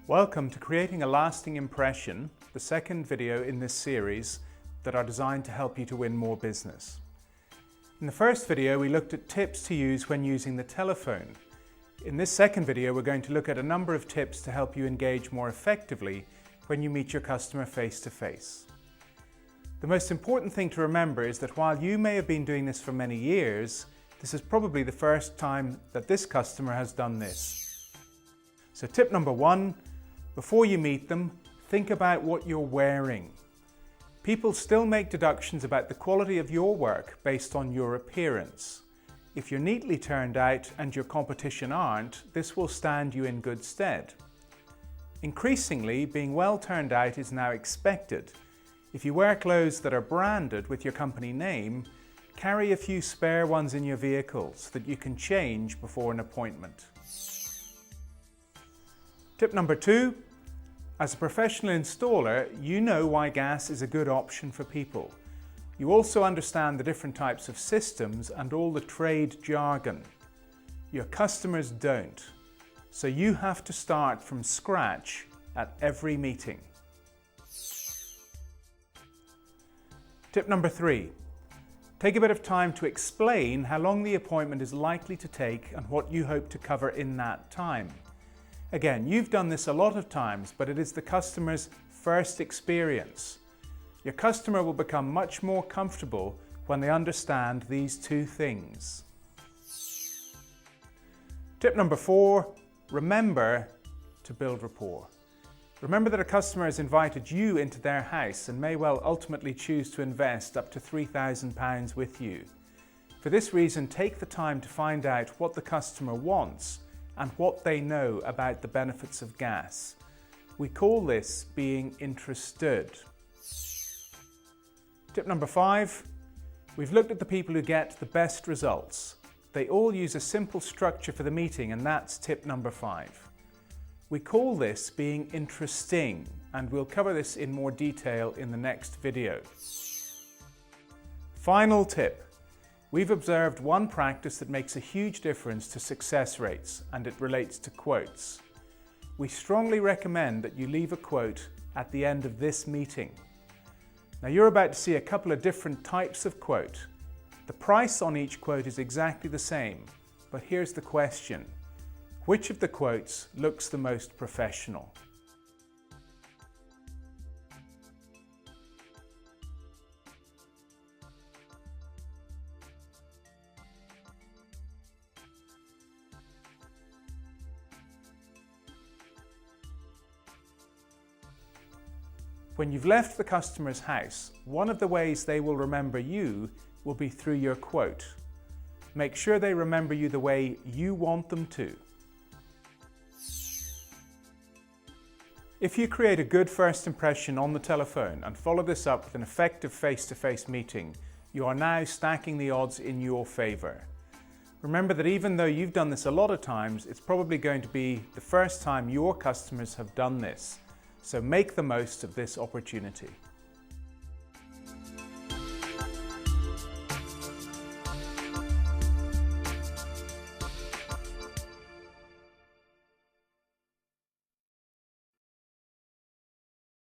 Welcome to Creating a Lasting Impression, the second video in this series that are designed to help you to win more business. In the first video, we looked at tips to use when using the telephone. In this second video, we're going to look at a number of tips to help you engage more effectively when you meet your customer face to face. The most important thing to remember is that while you may have been doing this for many years, this is probably the first time that this customer has done this. So tip number one, before you meet them, think about what you're wearing. People still make deductions about the quality of your work based on your appearance. If you're neatly turned out and your competition aren't, this will stand you in good stead. Increasingly, being well turned out is now expected. If you wear clothes that are branded with your company name, carry a few spare ones in your vehicle so that you can change before an appointment. Tip number two, as a professional installer, you know why gas is a good option for people. You also understand the different types of systems and all the trade jargon. Your customers don't, so you have to start from scratch at every meeting. Tip number three, take a bit of time to explain how long the appointment is likely to take and what you hope to cover in that time. Again, you've done this a lot of times, but it is the customer's first experience. Your customer will become much more comfortable when they understand these two things. Tip number four, remember to build rapport. Remember that a customer has invited you into their house and may well ultimately choose to invest up to £3,000 with you. For this reason, take the time to find out what the customer wants and what they know about the benefits of gas. We call this being interested. Tip number five, we've looked at the people who get the best results. They all use a simple structure for the meeting, and that's tip number five. We call this being interesting, and we'll cover this in more detail in the next video. Final tip. We've observed one practice that makes a huge difference to success rates, and it relates to quotes. We strongly recommend that you leave a quote at the end of this meeting. Now you're about to see a couple of different types of quote. The price on each quote is exactly the same, but here's the question. Which of the quotes looks the most professional? When you've left the customer's house, one of the ways they will remember you will be through your quote. Make sure they remember you the way you want them to. If you create a good first impression on the telephone and follow this up with an effective face-to-face meeting, you are now stacking the odds in your favor. Remember that even though you've done this a lot of times, it's probably going to be the first time your customers have done this. So make the most of this opportunity.